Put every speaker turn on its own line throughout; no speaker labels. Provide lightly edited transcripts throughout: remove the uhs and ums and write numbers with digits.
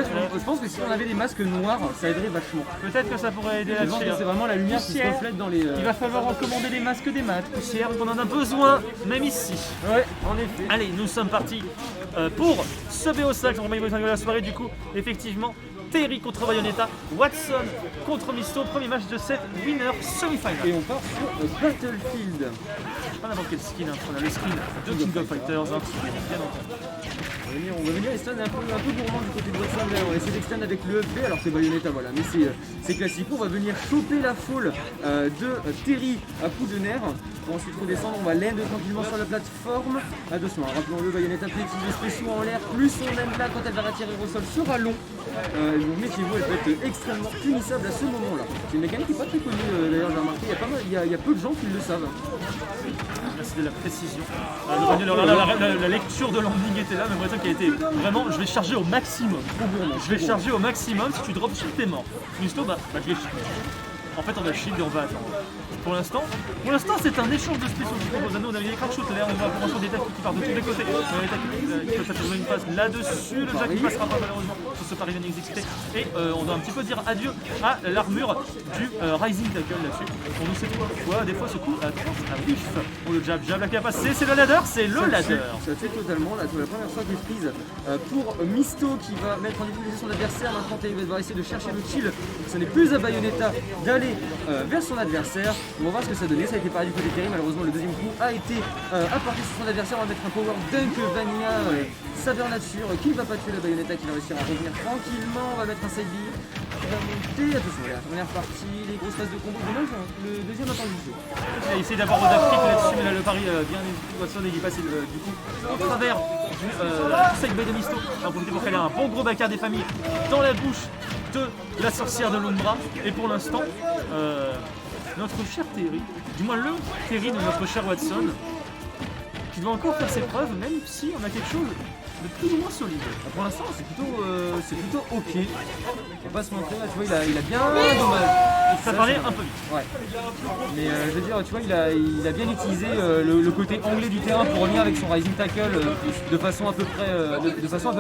fait, je pense que si on avait des masques noirs, ça aiderait vachement.
Peut-être que ça pourrait aider
Je pense que
là-dessus.
c'est vraiment la lumière qui se reflète dans les...
Il va falloir en commander des masques des maths, poussière, on en a besoin, même ici.
Ouais, en effet.
Allez, nous sommes partis pour ce BO5, on remet de la soirée du coup, effectivement. Terry contre Bayonetta, Watson contre Misto, premier match de cette winner semi-final.
Et on part sur Battlefield.
Pas n'importe quel skin, on a le skin de King of Fighters, bien entendu.
On va venir extend un peu gourmand du côté de Watson, on va essayer d'extend avec le FB, alors c'est Bayonetta, voilà, mais c'est classique. On va venir choper la foule de Terry à coup de nerf, pour ensuite redescendre, on va land tranquillement sur la plateforme. Attention, rappelons-le, Bayonetta peut utiliser spéciaux en l'air, plus on aime là quand elle va atterrir au sol sera long. Donc méfiez-vous, elle peut être extrêmement punissable à ce moment-là. C'est une mécanique qui n'est pas très connue d'ailleurs, j'ai remarqué, il y a peu de gens qui le savent.
Là c'est de la précision. La lecture de landing était là, mais moi qui a été vraiment, je vais charger au maximum. Je vais charger au maximum, si tu drop shield t'es mort. Misto, bah je vais shield. En fait on va shield et on va attendre. Pour l'instant c'est un échange de spéciaux qui propose à nous, on a les crack shoot là, on va commencer des attaques qui partent de tous les côtés. Il peut faire une passe là-dessus, le Jack qui passera pas malheureusement sur ce Parisian exécuté. Et on doit un petit peu dire adieu à l'armure du Rising Tackle là-dessus. On nous sait quoi, des fois ce coup à vif. Pour le jab là qui a passé, c'est le ladder, c'est le ladder.
Ça tue totalement, là, c'est la première fois qu'il est prise pour Misto qui va mettre en difficulté son adversaire. Maintenant il va devoir essayer de chercher le kill. Ce n'est plus à Bayonetta d'aller vers son adversaire. On va voir ce que ça donnait, ça a été pareil du côté de Terry, malheureusement le deuxième coup a été apporté sur son adversaire. On va mettre un power dunk vanilla saveur nature qui ne va pas tuer la Bayonetta, qui va réussir à revenir tranquillement. On va mettre un side B qui va monter, attention voilà, première partie, les grosses phases de combo, dommage, le deuxième a pas du tout.
Il a essayé d'avoir Roda Kick là-dessus, mais là le pari bien Watson et il est passé du coup au travers du side B de Misto. Alors pour qu'elle ait un bon gros bacard des familles dans la bouche de la sorcière de l'Umbra. Et pour l'instant notre cher Terry, du moins le Terry de notre cher Watson, qui doit encore faire ses preuves, même si on a quelque chose de plus ou moins solide. Pour l'instant, c'est plutôt ok.
On va pas se montrer, là, tu vois, il a bien dommage.
Ça parlait un peu vite.
Ouais. Mais je veux dire, tu vois, il a bien utilisé le côté anglais du terrain pour revenir avec son Rising Tackle de façon à peu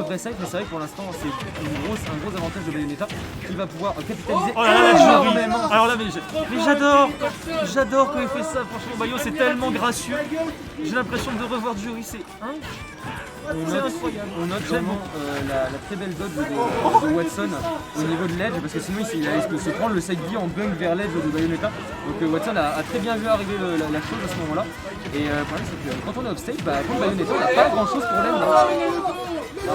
près safe. Mais c'est vrai que pour l'instant, c'est un gros avantage de Bayonetta qui va pouvoir capitaliser énormément.
Alors là, mais j'adore quand il fait ça. Franchement, Bayo, c'est tellement gracieux. J'ai l'impression de revoir du jury, c'est incroyable.
On note vraiment la très belle dodge de Watson au niveau de l'edge, parce que sinon il allait se prendre le side B en bunk vers l'edge de Bayonetta. Donc Watson a très bien vu arriver la chose à ce moment-là. Et le problème c'est que quand on est upstage, contre Bayonetta, on n'a pas grand chose pour l'aide.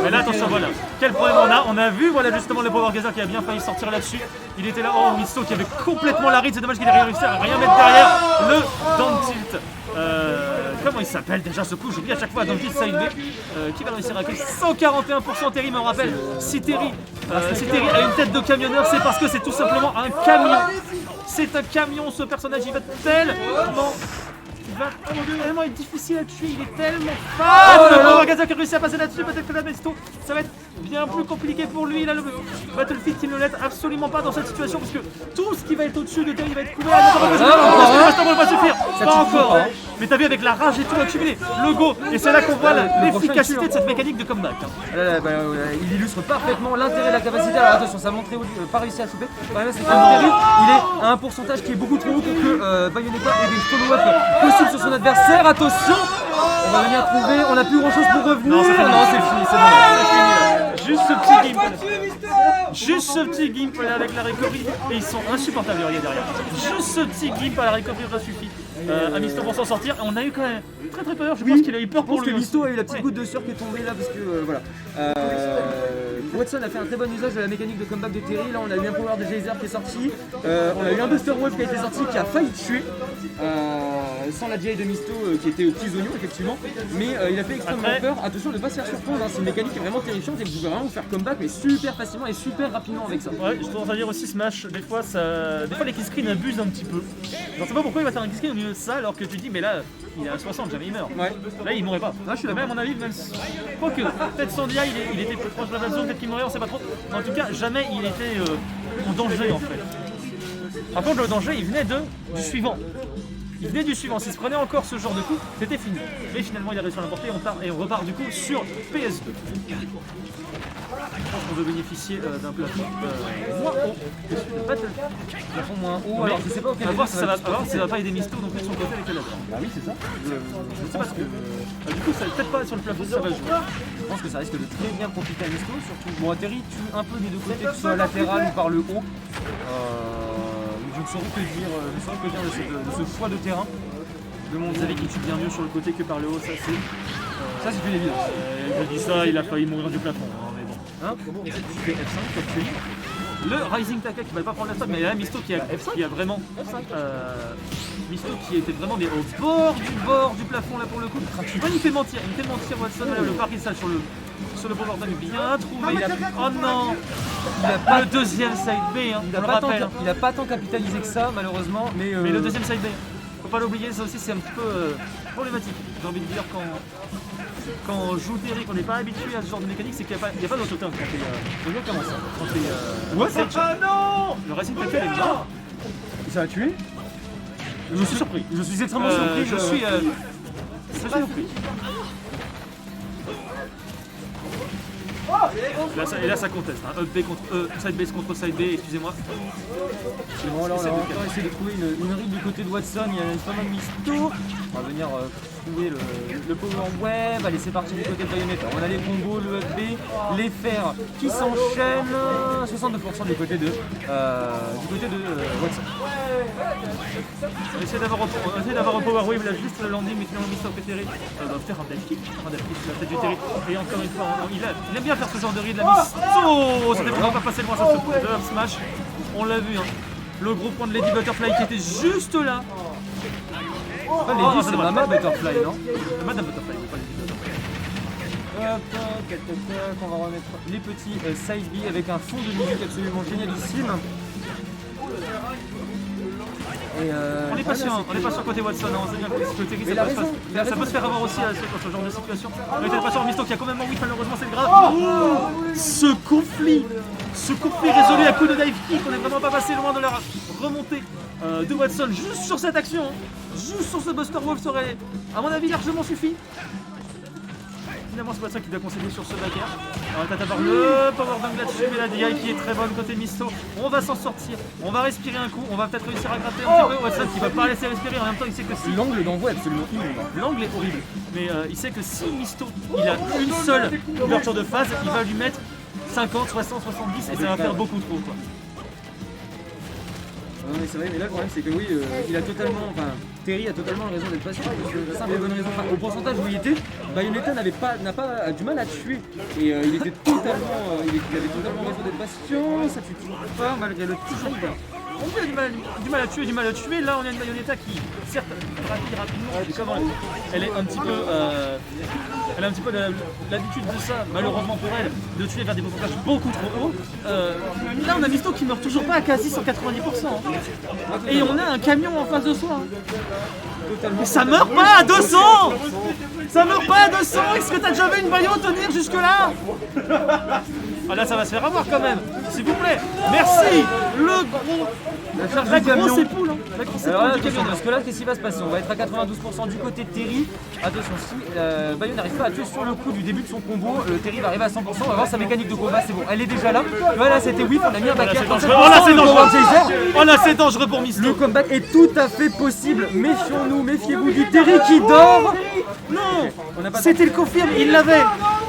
Mais là attention, voilà, quel problème on a vu, voilà justement le Power Gazer qui a bien failli sortir là-dessus. Il était là, Misto qui avait complètement la ride, c'est dommage qu'il ait réussi à rien mettre derrière le down tilt. Comment il s'appelle déjà ce coup? J'oublie à chaque fois, down tilt side B qui va réussir à cliquer 141% Terry, mais on rappelle, si Terry a une tête de camionneur, c'est parce que c'est tout simplement un camion. C'est un camion, ce personnage, il va tellement être difficile à tuer, il est tellement fort. Le Power Gazer qui a réussi à passer là-dessus, peut-être que la Misto, ça va être bien plus compliqué pour lui. Là, le Battlefield qui ne l'aide absolument pas dans cette situation, parce que tout ce qui va être au-dessus de Terry va être couvert. Ça va pas suffire. Pas encore. Mais t'as vu avec la rage et tout accumulé, le go, et c'est là qu'on voit l'efficacité de cette mécanique de comeback.
Il illustre parfaitement l'intérêt de la capacité. Alors attention, ça a montré pas réussi à choper. Le problème c'est que Terry, il est à un pourcentage qui est beaucoup trop haut pour que Bayonetta ait des follow-up possibles sur son adversaire. Attention, on va venir trouver, on n'a plus grand chose pour revenir.
Non, c'est fini, c'est bon. Juste ce petit gimp. Juste ce petit gimp là avec la recovery, et ils sont insupportables derrière. Juste ce petit gimp à la recovery aura suffi à Misto pour s'en sortir. Et on a eu quand même très peur, je pense qu'il a eu peur pour lui.
Je pense que Misto a eu la petite goutte de sueur qui est tombée là parce que voilà. Watson a fait un très bon usage de la mécanique de comeback de Terry. Là on a eu un power de Geyser qui est sorti. On a eu un Buster Wolf qui a été sorti, qui a failli tuer. Sans la GI de Misto qui était aux petits oignons effectivement. Mais il a fait extrêmement peur. Attention de ne pas se faire surprendre, c'est une mécanique qui est vraiment terrifiante et vous pouvez vraiment faire comeback mais super facilement et super rapidement avec ça.
Ouais, je tendance à dire aussi Smash, des fois les kill screens abusent un petit peu. Je sais pas pourquoi il va faire un kill screen au milieu de ça alors que tu dis mais là il est à 60, jamais il meurt.
Ouais.
Là il mourrait pas.
Là, je suis
même à mon avis, même si... Quoique, peut-être Sandia il était plus proche de la zone, peut-être qu'il mourrait, on sait pas trop. Mais en tout cas, jamais il était en danger en fait. Par contre le danger il venait du suivant. il venait du suivant. S'il se prenait encore ce genre de coup, c'était fini. Mais finalement, il a réussi à l'emporter et on repart du coup sur PS2. Je pense qu'on veut bénéficier d'un plafond moins haut que celui de Battlefield.
Plafond moins haut,
Mais
alors je sais pas auquel
on va voir si ça va,
va
si ça va pas aider Misto non plus de son côté avec la latte.
Bah oui, c'est ça.
Je sais pas ce que. Du coup, ça peut-être pas sur le plafond, ça va jouer.
Je pense que ça risque de très bien profiter à Misto, surtout. Bon, Terry tue un peu des deux côtés, que ce soit latéral ou par le haut. Je ne saurais que dire, de ce choix de terrain de mon
Vous savez qu'il tue bien mieux sur le côté que par le haut, ça c'est.
Ça, c'est une évidence.
Je dis ça, il a failli mourir du plafond, hein, mais bon.
Hein
Tu fais F5 comme tu dis. Le Rising Taka qui va pas prendre la stock, mais il y a Misto qui a vraiment. Misto qui était vraiment mais au bord du plafond là pour le coup. Il me fait mentir Watson, là, le pari sale sur le bord d'arme bien trouvé. Oh non, le deuxième side B, hein,
il a pas tant capitalisé que ça, malheureusement, mais
le deuxième side B, faut pas l'oublier, ça aussi c'est un petit peu problématique. J'ai envie de dire quand on joue Terry, qu'on n'est pas habitué à ce genre de mécanique, c'est qu'il n'y a pas d'auto-tank quand t'es. Regarde comment ça. Quand t'es. Ah non, le Racing Tackle est bien.
Ça a tué.
Je suis surpris.
Je suis extrêmement surpris.
Je suis surpris. Là ça conteste, hein. Up B contre side base contre side B, excusez-moi.
Bon, alors, on va encore essayer de trouver une ride du côté de Watson, il y a pas mal de Misto. On va venir trouver le power web, allez c'est parti du côté de Bayonetta. On a les combos, le up B, les fers qui s'enchaînent, 62% du côté de Watson.
On essaie d'avoir un power wave là juste le landing, mais finalement Misto préféré va faire un dive kick sur la tête du Terry. Et encore une fois, il aime bien faire ce genre de ride la Misto. C'était vraiment pas passé loin sur ce coup de up smash. On l'a vu, hein. Le gros point de Lady Butterfly qui était juste là.
Lady, c'est Mama Butterfly, non?
Madame Butterfly, pas Lady Butterfly.
Hop, on va remettre les petits side B avec un fond de musique absolument génialissime.
On est patient côté Watson, hein, on sait bien que côté Terry, ça peut se faire avoir aussi dans ce genre de situation. On était patient, Misto qui a quand même envie, malheureusement c'est grave. Ce conflit résolu à coup de dive kick, on est vraiment pas passé loin de la remontée de Watson juste sur cette action, juste sur ce Buster Wolf, ça aurait à mon avis largement suffi. Finalement c'est Watson qui doit concéder sur ce back air. On va avoir le power dunk là-dessus, mais la DI qui est très bonne côté Misto. On va s'en sortir, on va respirer un coup, on va peut-être réussir à gratter un petit peu. Watson qui va pas laisser respirer, en même temps il sait que si
l'angle d'envoi est absolument immonde.
L'angle est horrible, mais il sait que si Misto il a une seule ouverture de phase, il va lui mettre 50, 60, 70 et ça va faire beaucoup trop quoi.
Non mais c'est vrai, mais là le problème c'est que oui, Terry a totalement raison d'être patient, parce que la simple et bonne raison, au pourcentage où il était, Bayonetta n'a pas du mal à tuer, et il avait totalement raison d'être patient, ça tue toujours pas malgré le trade.
On a du mal à tuer, là on a une Bayonetta qui, certes, rapidement, elle est un petit peu, elle a un petit peu l'habitude de ça, malheureusement pour elle, de tuer vers des pourcentages beaucoup trop hauts. Là on a Misto qui meurt toujours pas à quasi 190%. Hein. Et on a un camion en face de soi. Hein. Mais ça meurt pas à 200. Ça meurt pas à 200. Est-ce que t'as déjà vu une Bayo tenir jusque là? Ah là ça va se faire avoir quand même, s'il vous plaît. Merci. Le gros. La grosse épaule, hein. La grosse épaule du camion.
Parce que là, qu'est-ce qui va se passer? On va être à 92% du côté de Terry. Attention, si Bayo n'arrive pas à tuer sur le coup du début de son combo, Terry va arriver à 100%. On va voir sa mécanique de combat, c'est bon, elle est déjà là. Voilà, c'était whip, on a mis un back air.
Oh là c'est dangereux. Oh là c'est dangereux pour Misto.
Le comeback est tout à fait possible. Méfions-nous, méfiez-vous du Terry qui dort.
Non, c'était le confirme, il l'avait.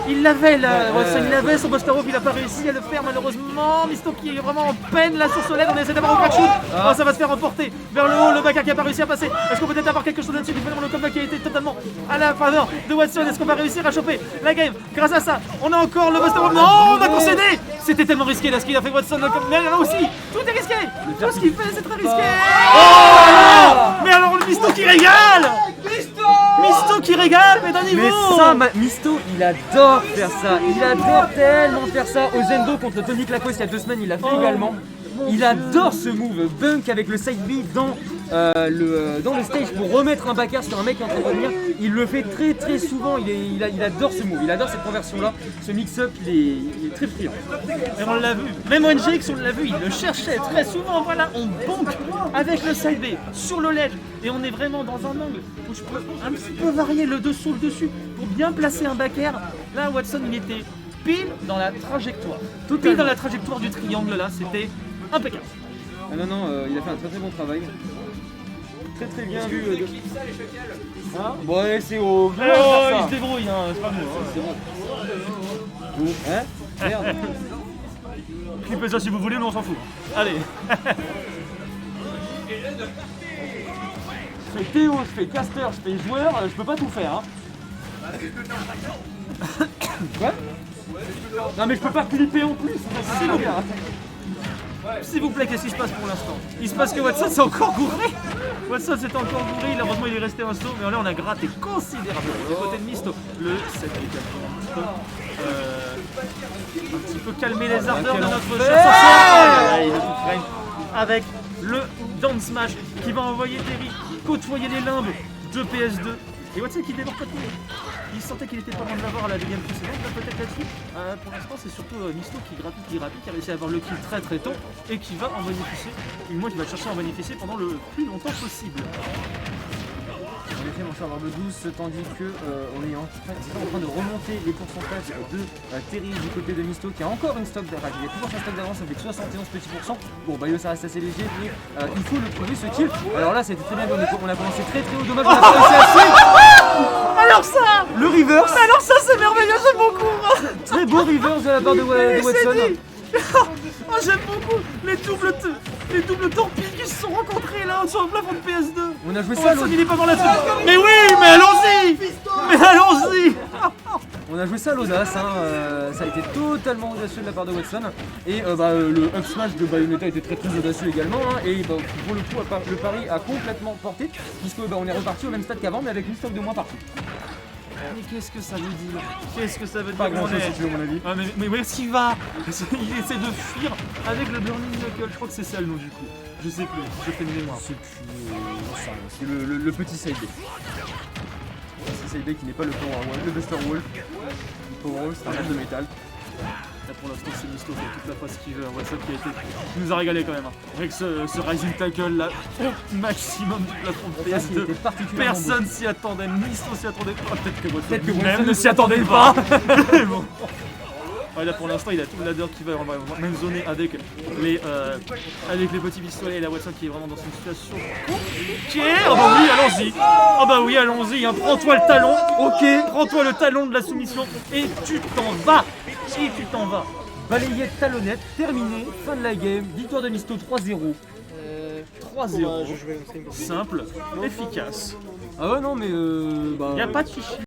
Il l'avait là, Watson, il avait son Buster Wolf, il n'a pas réussi à le faire malheureusement. Misto qui est vraiment en peine là sur ce LED, on essaie d'avoir un back shoot. Oh, ça va se faire emporter vers le haut, le back qui n'a pas réussi à passer. Est-ce qu'on peut peut-être avoir quelque chose là-dessus? Finalement le comeback qui a été totalement à la faveur de Watson. Est-ce qu'on va réussir à choper la game? Grâce à ça, on a encore le Buster Wolf. Non, on a concédé. C'était tellement risqué là ce qu'il a fait Watson, mais là aussi, tout est risqué. Tout ce qu'il fait c'est très risqué. Oh, mais alors le Misto qui régale. Misto qui régale, mais d'un niveau.
Mais ça, Misto, il adore faire ça. Il adore tellement faire ça. Au Zendo contre Tony Clacos il y a 2 semaines, il l'a fait également. Il adore ce move, bunk avec le side B dans dans le stage pour remettre un backer sur un mec qui est en train de revenir. Il le fait très souvent, il adore ce move, il adore cette conversion là, ce mix-up il est très friand.
Et on l'a vu, même NGX on l'a vu, il le cherchait très souvent, voilà, on bonk avec le side B sur le ledge et on est vraiment dans un angle où je peux un petit peu varier le dessous, le dessus pour bien placer un back air. Là Watson il était pile dans la trajectoire, pile dans la trajectoire du triangle là, c'était impeccable.
Ah non, il a fait un très bon travail. Très bien vu. Hein bon, ouais, c'est au.
Oh, il se débrouille, hein, c'est pas nous.
C'est bon. Hein merde.
Clippez ça si vous voulez, nous on s'en fout. Allez.
Je fais Théo, je fais caster, je fais joueur, je peux pas tout faire. Hein. Quoi? Non mais je peux pas clipper en plus.
S'il vous plaît, qu'est-ce qui se passe pour l'instant? Il se passe que Watson s'est encore gouré. Watson s'est encore gouré, heureusement il est resté un saut, mais là on a gratté considérablement du côté de Misto. Le 7 un petit peu calmer les ardeurs de notre cher sorcière. Il le freine avec le down smash qui va envoyer Terry côtoyer les limbes de PS2. Et Watson qui démarre pas tout. Il sentait qu'il était pas loin de l'avoir à la deuxième précédente, là peut-être là-dessus. Pour l'instant c'est surtout Misto qui grappille, qui a réussi à avoir le kill très tôt et qui va en bénéficier. Et moi qui va chercher à en bénéficier pendant le plus longtemps possible.
En effet, mon cher Barbe 12, tandis que on est en train de remonter les pourcentages de Terry du côté de Misto qui a encore une stock d'avance. Il y a toujours un stock d'avance avec 71 petits pourcents. Bon, Bayo ça reste assez léger, mais il faut le prouver ce kill. Alors là, c'était très bien, on a commencé très haut. Dommage, on a pas réussi à suivre.
Alors ça,
Le reverse.
alors ça c'est merveilleux, j'aime beaucoup.
Très beau reverse de la part de Watson.
Oh, j'aime beaucoup les doubles torpilles qui se sont rencontrés là sur le plafond de PS2.
On a joué ça
Watson il est pas dans la truc. Mais oui, mais allons-y. Mais allons-y.
On a joué ça à l'audace, hein. Ça a été totalement audacieux de la part de Watson. Et le up smash de Bayonetta était très audacieux également. Hein. Et pour le coup, le pari a complètement porté, puisque on est reparti au même stade qu'avant, mais avec une stock de moins partout.
Mais qu'est-ce que ça veut dire? Qu'est-ce que ça veut dire?
Pas grand chose si tu veux mon avis.
Ah, mais où est-ce qu'il va? Il essaie de fuir avec le Burning Knuckle. Je crois que c'est ça le nom du coup. Je sais plus, je fais de mémoire.
C'est le petit side B. C'est side B qui n'est pas le Power Wall, le Buster Wall. Le Power Wall c'est un rêve de métal.
Là pour l'instant c'est Misto qui a toute la face qu'il veut. Watson qui nous a régalé quand même. Hein. Avec ce Rising Tackle là, au maximum du plafond de PS2. Personne s'y attendait, Misto s'y attendait pas. Peut-être que Watson même ne s'y attendait pas. Mais bon. Ouais, là pour l'instant il a tout le ladder qui va même zoner avec les petits pistolets et la Watson qui est vraiment dans une situation compliquée. Oh bah oui, allons-y. Oh bah oui, allons-y. Hein. Prends-toi le talon. Ok. Prends-toi le talon de la soumission et tu t'en vas. Et tu t'en vas.
Balayette talonnette, terminé, fin de la game, victoire de Misto 3-0.
3-0. Simple, efficace.
Ah ouais non mais
Y a pas de chichi.